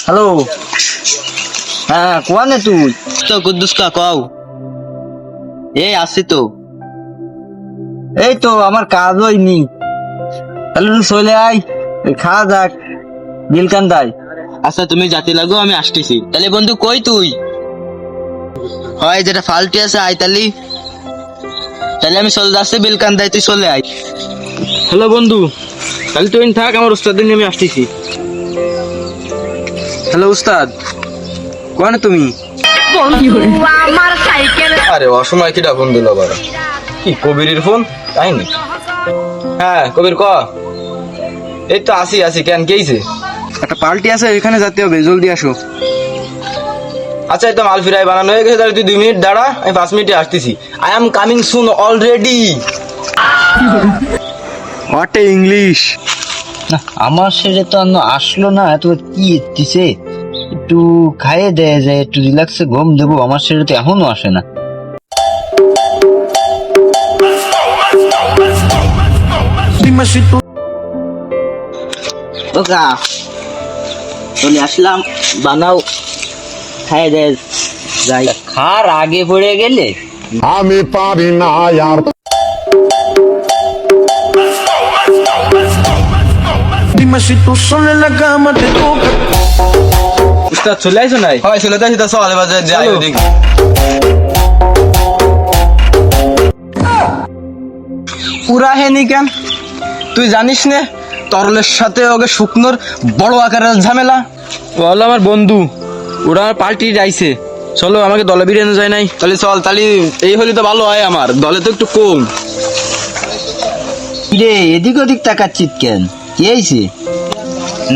Hello, হ্যাঁ কোয়ানে তুই? তো কুদ্দুস কা কও। এই আসি তো। এই তো আমার কাজ হয়নি, তাহলে তুই চলে আয়, খাওয়া যাক বিলকান্দায়। আচ্ছা তুমি জাতি লাগো, আমি আসতেছি। তাহলে বন্ধু কই তুই? হয় যেটা ফালটি আছে আইতালি, তাহলে আমি চলে যাচ্ছি বিলকান্দায়, তুই চলে আয়। হ্যালো বন্ধু, তাহলে তুই থাক, আমার উস্তাদ নিয়ে আমি আসতেছি। হ্যালো উস্তাদ, কোয়ানে তুমি? আরে অসময় কিটা ফোন দিল আবার? কি কবিরের ফোন? তাই নি? হ্যাঁ কবির ক। এই তো আসি আসি, কেন কেইছে? একটা পার্টি আছে, এখানে যেতে হবে, জলদি আসো। আচ্ছা এই তো মাল ফিরাই বানানো হয়ে গেছে, তাহলে তুই 2 মিনিট দাঁড়া, আমি 5 মিনিটে আসতেছি। I am coming soon already. What a English! না আমার সেটা তো আসলো না, এত কি দিছে, একটু খাইয়ে দেয় যায়, একটু রিল্যাক্সে ঘুম দেবো, আমার সেটা তো এখনো আসে না। ওকা চলে আসলাম, বানাও, খাইয়ে দেয় যাই। খার আগে পড়ে গেলে আমি পারি না আর Dime si tú sola en la cama te toca. উস্তাদ চলে আইছো নাই? হয় চলে আসি, তো চল এবার যাই দেখি। পুরা হেনি কেন? তুই জানিস নে তরলের সাথে ওকে শুকনোর বড় আকারের ঝামেলা। ও হলো আমার বন্ধু, ওরা আমার পার্টি আইছে, চলো আমাকে দলে বিরিয়ানি যায় নাই। তাহলে চল, তাহলে এই হলে তো ভালো হয়, আমার দলে তো একটু কম। রে এদিক ওদিক তাকাচ্ছিস কেন, কি হয়েছে?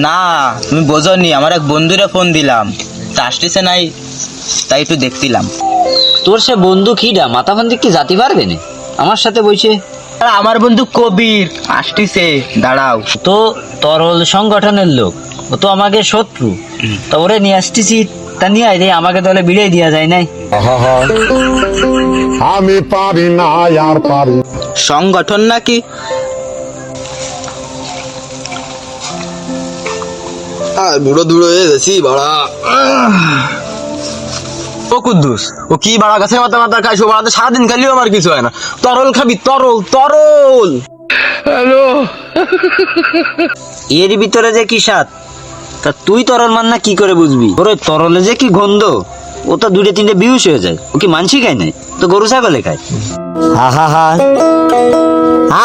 না তুমি বোঝনি, আমার এক বন্ধুরে ফোন দিলাম, তা আসতেছে নাই, তাই একটু দেখছিলাম। তোর সে বন্ধু কিডা, মাথা ফোন দিক কি জাতি পারবে না? আমার সাথে বইছে। আমার বন্ধু কবির আসতেছে, দাঁড়াও। তো তরল সংগঠনের লোক, ও তো আমাকে শত্রু, তো ওরে নিয়ে আসতেছি, তা নিয়ে আয় রে, আমাকে দলে বিড়ে দিয়া যায় নাই। আমি পারি না আর পারি সংগঠন নাকি? বুড়ো দুড়ো হয়ে গেছি বাড়া। ও কুদ্দুস, ও কি বাড়া গাছের মাথা মাথা খাইছো, বাড়াতে সারাদিন খালিও আমার কিছু হয় না। তরল খাবি, তরল তরল। এর ভিতরে যে কি স্বাদ, তা তুই তরল মান না কি করে বুঝবি? ওরে তরলে যে কি গন্ধ, ও তো 2-3 বিউস হয়ে যায়। ও কি মানসি খায় নাই, তো গরু ছাগলে খায়।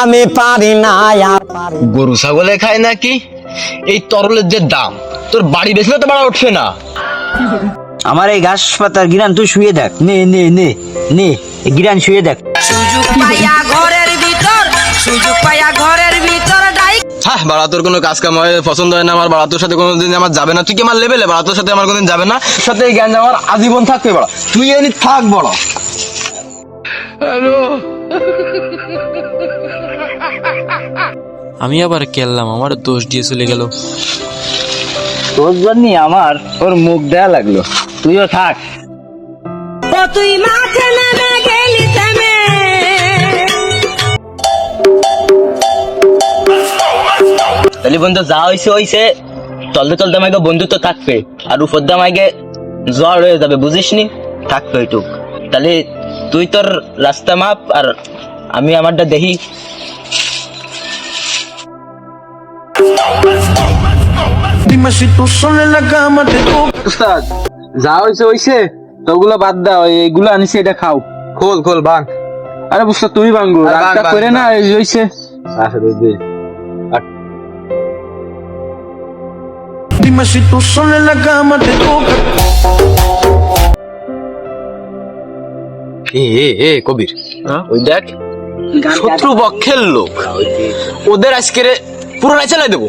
আমি পারি না আর পারি গরু ছাগলে খায় নাকি? এই তরলের যে দাম, তোর বাড়ি বেচলে তো বাড়া উঠছে না। আমার এই ঘাস পাতার গিরান তুই শুয়ে দেখ, নে নে নে নে, এই গিরান শুয়ে দেখ। সুযোগ পাইয়া ঘরের ভিতর, সুযোগ পাইয়া ঘরের ভিতর ডাই। হ্যাঁ বাড়া, তোর কোনো কাজ কাম হয় পছন্দ হয় না আমার, বাড়া তোর সাথে কোনোদিন আমার যাবে না। তুই কি আমার লেভেলে বাড়া? তোর সাথে আমার কোনোদিন যাবে না, সাথে এই জ্ঞান আমার আজীবন থাকবে বাড়া। তুই এনে থাক বড়। আমি আবার কেললাম, আমার দোষ দিয়ে চলে গেল। তোর জন্য আমার ওর মুখ দেয়া লাগলো, তুইও থাক। ও তুই মাঠে নেমে গেলি থেমে। তাহলে বন্ধু যা হয়েছে হয়েছে, চলতে চলতে আমাকে বন্ধুত্ব থাকবে, আর উপর দিয়ে আমাকে জ্বর হয়ে যাবে, বুঝিস নি? থাকবে ওইটুক। তাহলে তুই তোর রাস্তা মাপ, আর আমি আমারটা দেখি। Dime si tú sola en la cama te toca. উস্তাদ, যা হয়েছে হয়েছে, তো ওগুলো বাদ দাও, এইগুলো আনিছি, এটা খাও। খোল খোল ভাঙ। আরে বুঝছো, তুমি ভাঙ্গো, আরে রাগটা ভাঙ, করে ভাঙ, না, এই হয়েছে। Dime si tú sola en la cama te toca. এ কবির, ওই দেখ শত্রু পক্ষের লোক, ওদের আজকে পুরো নাই চালাই দেবো।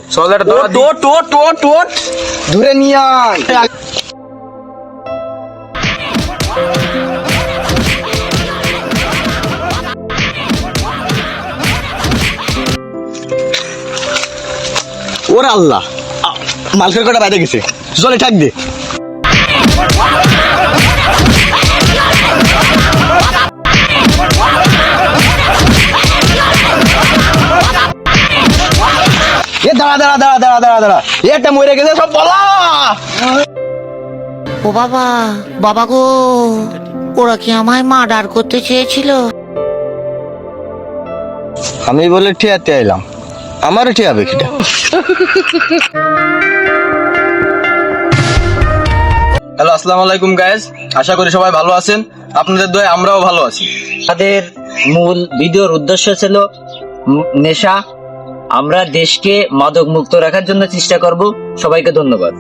টোট টোট টোট টোট ধরে নিয়ে আয়। ওরে আল্লাহ, মালকের কটা বাইরে গেছে, জলে ঠাক দে। এ দাঁড়া এটা মরে গেছে সব বলা। ও বাবা, বাবা গো, ওরা কি আমায় মার্ডার করতে চেয়েছিল? আমি বলে ঠিয়াতে আইলাম, আমারও ঠিয়াবে কিটা। হ্যালো, আসসালামু আলাইকুম গাইস, আশা করি সবাই ভালো আছেন। আপনাদের দয়ায় আমরাও ভালো আছি। আমাদের মূল ভিডিওর উদ্দেশ্য ছিল নেশা। আমরা দেশকে মাদক মুক্ত রাখার জন্য চেষ্টা করব। সবাইকে ধন্যবাদ।